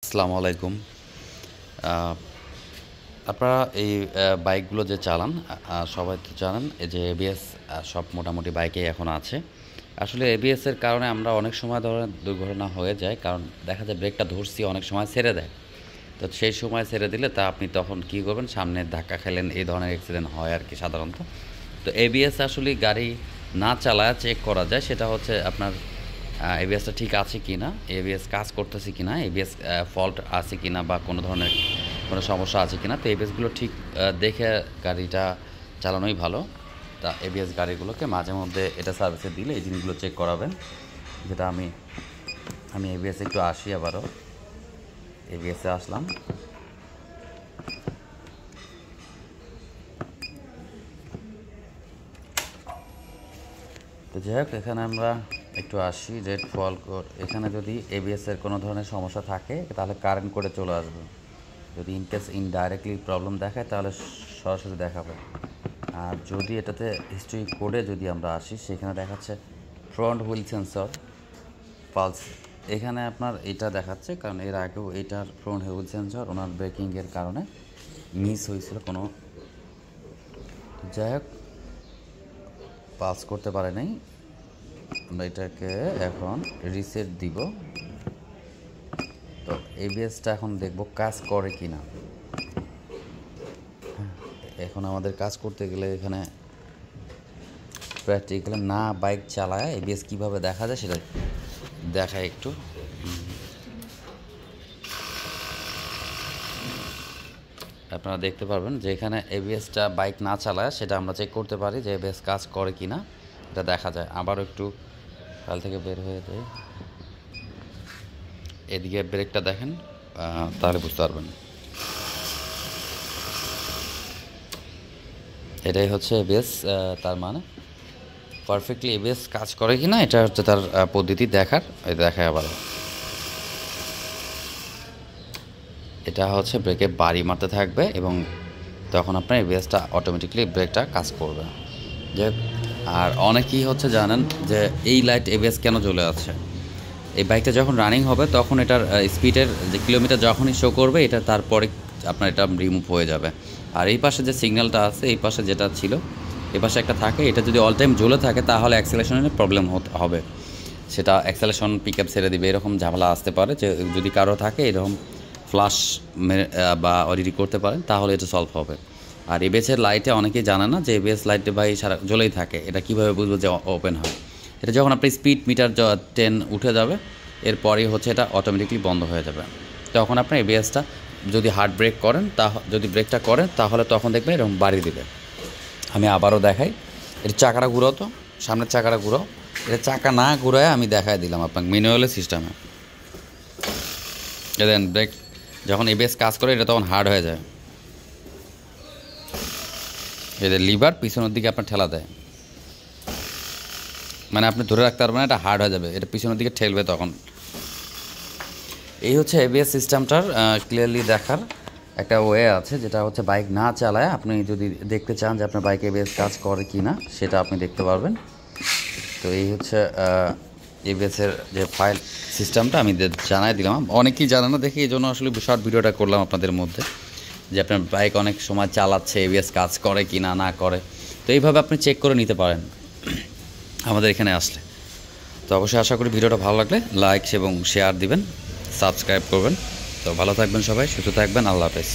আসসালামু আলাইকুম। আ আপনারা এই বাইকগুলো যে চালান সবাই তো জানেন এই যে এবিএস সব মোটামুটি বাইকেই এখন আছে। আসলে এবিএস এর কারণে আমরা অনেক সময় ধরেন দুর্ঘটনা হয়ে যায়। কারণ দেখা যায় ব্রেকটা ধরছি অনেক সময় ছেড়ে দেয়। তো সেই সময় ছেড়ে দিলে তা আপনি তখন কী করবেন? সামনে ধাক্কা খাইলেন, এই ধরনের অ্যাক্সিডেন্ট হয় আরকি সাধারণত। তো এবিএস আসলে গাড়ি না চালায়া চেক করা যায়। সেটা হচ্ছে আপনার এবিএসটা ঠিক আছে কিনা, এবিএস কাজ করতেছে কিনা, এবিএস ফল্ট আছে কিনা বা কোনো ধরনের কোনো সমস্যা আছে কিনা। তো এবিএসগুলো ঠিক দেখে গাড়িটা চালানোই ভালো। তা এবিএস গাড়িগুলোকে মাঝে মধ্যে এটা সার্ভিসে দিলে এই জিনিসগুলো চেক করাবেন। যেটা আমি এবিএস একটু আসি আবারও। এবিএসে আসলাম। তো যাই হোক, এখানে আমরা একটু আসি রেড ফল এখানে যদি এবিএস এর কোনো ধরনের সমস্যা থাকে তাহলে কারেন্ট করে চলে আসবে। যদি ইনকেস ইনডাইরেক্টলি প্রবলেম দেখায় তাহলে সরাসরি দেখাবে। আর যদি এটাতে হিস্ট্রি কোডে যদি আমরা আসি, সেখানে দেখাচ্ছে ফ্রন্ট হুইল সেন্সর পালস। এখানে আপনার এটা দেখাচ্ছে, কারণ এর আগেও এটার ফ্রন্ট হুইল সেন্সর ওনার ব্রেকিংয়ের কারণে মিস হয়েছিল কোনো। যাই হোক, পালস করতে পারে নাই। আমরা এটাকে এখন রিসেট দিব। তো এবিএসটা এখন দেখব কাজ করে কি না। এখন আমাদের কাজ করতে গেলে এখানে প্র্যাকটিক্যালি না বাইক চালায় এবিএস কীভাবে দেখা যায় সেটা দেখায় একটু। আপনারা দেখতে পারবেন যে এখানে এবিএসটা বাইক না চালায় সেটা আমরা চেক করতে পারি যে এবিএস কাজ করে কি না, এটা দেখা যায়। আবারও একটু ফাইল থেকে বের হয়ে যায়, এদিকে ব্রেকটা দেখেন, তাহলে বুঝতে পারবেন। এটাই হচ্ছে এবিএস। তার মানে পারফেক্টলি এবিএস কাজ করে কি না এটা হচ্ছে তার পদ্ধতি দেখার। দেখায় আবার এটা হচ্ছে ব্রেকে বাড়ি মারতে থাকবে এবং তখন আপনার এবিএসটা অটোমেটিকলি ব্রেকটা কাজ করবে। যে আর অনেকেই হচ্ছে জানেন যে এই লাইট এবিএস কেন জ্বলে আছে। এই বাইকটা যখন রানিং হবে তখন এটার স্পিডের যে কিলোমিটার যখনই শো করবে এটা তারপরে আপনার এটা রিমুভ হয়ে যাবে। আর এই পাশে যে সিগন্যালটা আছে, এই পাশে যেটা ছিল এই পাশে একটা থাকে, এটা যদি অল টাইম জ্বলে থাকে তাহলে অ্যাক্সেলেশনের প্রবলেম হবে। সেটা অ্যাক্সেলেশন পিক আপ ছেড়ে দিবে, এরকম ঝামেলা আসতে পারে। যে যদি কারো থাকে এরকম ফ্লাশ বা অডিটি করতে পারেন তাহলে এটা সলভ হবে। আর এবিএসের লাইটে অনেকেই জানে না যে এবিএস লাইটে ভাই সারা জ্বলেই থাকে। এটা কীভাবে বুঝবো যে ওপেন হয়? এটা যখন আপনি স্পিড মিটার 10 উঠে যাবে এরপরেই হচ্ছে এটা অটোমেটিকলি বন্ধ হয়ে যাবে। তখন আপনার এবিএসটা যদি হার্ড ব্রেক করেন, যদি ব্রেকটা করেন তাহলে তখন দেখবেন এরকম বাড়ি দিবে। আমি আবারও দেখাই, এটা চাকাটা ঘুরাও, তো সামনের চাকাটা ঘুরাও। এটা চাকা না ঘুরায় আমি দেখাই দিলাম আপনাকে ম্যানুয়ালের সিস্টেমে। দেন ব্রেক যখন এবিএস কাজ করে এটা তখন হার্ড হয়ে যায়। এদের লিভার পিছনের দিকে আপনার ঠেলা দেয়, মানে আপনি ধরে রাখতে পারবেন না, এটা হার্ড হয়ে যাবে, এটা পিছনের দিকে ঠেলবে তখন। এই হচ্ছে এবিএস সিস্টেমটার ক্লিয়ারলি দেখার একটা ওয়ে আছে, যেটা হচ্ছে বাইক না চালায় আপনি যদি দেখতে চান যে আপনার বাইক এবিএস কাজ করে কি না সেটা আপনি দেখতে পারবেন। তো এই হচ্ছে এবিএসের যে ফাইল সিস্টেমটা আমি জানাই দিলাম। অনেকেই জানে না দেখি, এই জন্য আসলে শর্ট ভিডিওটা করলাম আপনাদের মধ্যে, যে আপনার বাইক অনেক সময় চালাচ্ছে এবিএস কাজ করে কি না না করে। তো এইভাবে আপনি চেক করে নিতে পারেন আমাদের এখানে আসলে। তো অবশ্যই আশা করি ভিডিওটা ভালো লাগলে লাইক এবং শেয়ার দিবেন, সাবস্ক্রাইব করবেন। তো ভালো থাকবেন সবাই, সুস্থ থাকবেন, আল্লাহ হাফেজ।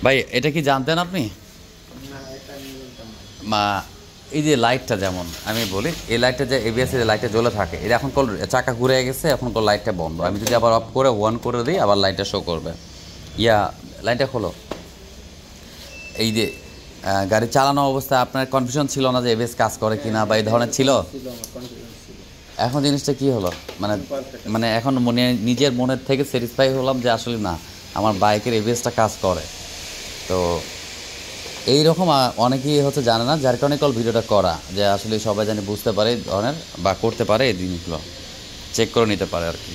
ভাই এটা কি জানতেন আপনি? মা এই যে লাইটটা, যেমন আমি বলি এই লাইটটা যে এবিএস এর লাইটটা জ্বলে থাকে, এটা এখন কল চাকা ঘুরে গেছে, এখন কল লাইটটা বন্ধ। আমি যদি আবার অফ করে ওয়ান করে দিই আবার লাইটটা শো করবে। লাইটটা খোলো। এই যে গাড়ি চালানো অবস্থায় আপনার কনফিউশন ছিল না যে এবিএস কাজ করে কিনা বা এই ধরনের ছিল? এখন জিনিসটা কি হলো, মানে মানে এখন নিজের মনের থেকে স্যাটিসফাই হলাম যে আসলে না, আমার বাইকের এবিএসটা কাজ করে। তো এইরকম অনেকেই হচ্ছে জানে না, যার কারণে কল ভিডিওটা করা, যে আসলে সবাই জানি বুঝতে পারে এই ধরনের বা করতে পারে এই জিনিসগুলো চেক করে নিতে পারে আর কি।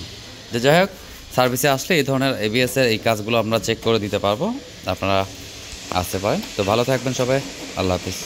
যে যাই হোক, সার্ভিসে আসলে এই ধরনের এবিএসের এই কাজগুলো আমরা চেক করে দিতে পারবো, আপনারা আসতে পারেন। তো ভালো থাকবেন সবাই, আল্লাহ হাফিজ।